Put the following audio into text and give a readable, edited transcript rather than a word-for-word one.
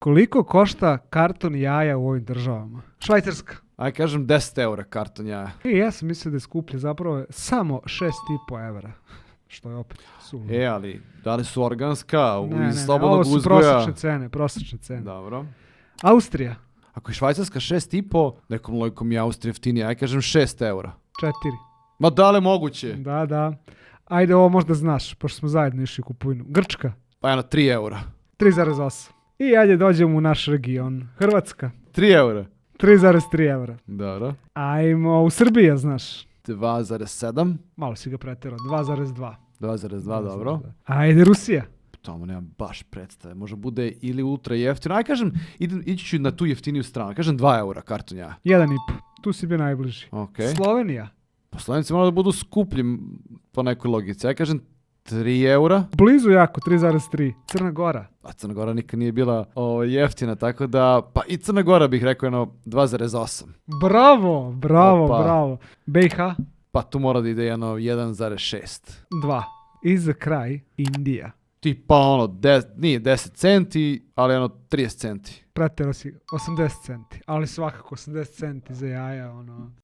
Koliko košta karton jaja u ovim državama? Švajcarska. Aj kažem 10 eura karton jaja. I ja sam mislio da je skuplje, zapravo je samo 6,5 evra. Što je opet suludo. Ali da li su organska, Ne, iz slobodnog ovo su uzgoja? prosječne cene. Dobro. Austrija, Ako je Švajcarska 6,5, nekom logikom je Austrija jeftinija, aj kažem 6 eura. 4. Ma da li je moguće? Da. Ajde, ovo možda znaš, pošto smo zajedno išli u kupovinu. Grčka, Pa 3 eura. 3,8. I ajde dođemo u naš region. Hrvatska, 3 eura. 3,3 evra. Dobro. Ajmo u Srbiji, znaš. 2,7. Malo si ga preterao, 2,2. 2,2, dobro. Ajde, Rusija. Tamo nemam baš predstave. Možda bude ili ultra jeftino. Aj kažem, ići ću na tu jeftiniju stranu. Kažem 2 eura karton jaja. 1,5. Tu si bio najbliži. Ok. Slovenija. Pa Slovenci moraju da budu skuplji po nekoj logici. Ja kažem 3 eura. Blizu jako, 3,3. Crna Gora. A Crna Gora nikad nije bila jeftina, tako da... Pa i Crna Gora bih rekao 2,8. Bravo. Opa. BiH, Pa tu mora da ide 1,6. 2. I za kraj, Indija. Tipa nije 10 centi, ali 30 centi. Preterao si 80 centi. Ali svakako 80 centi za jaja,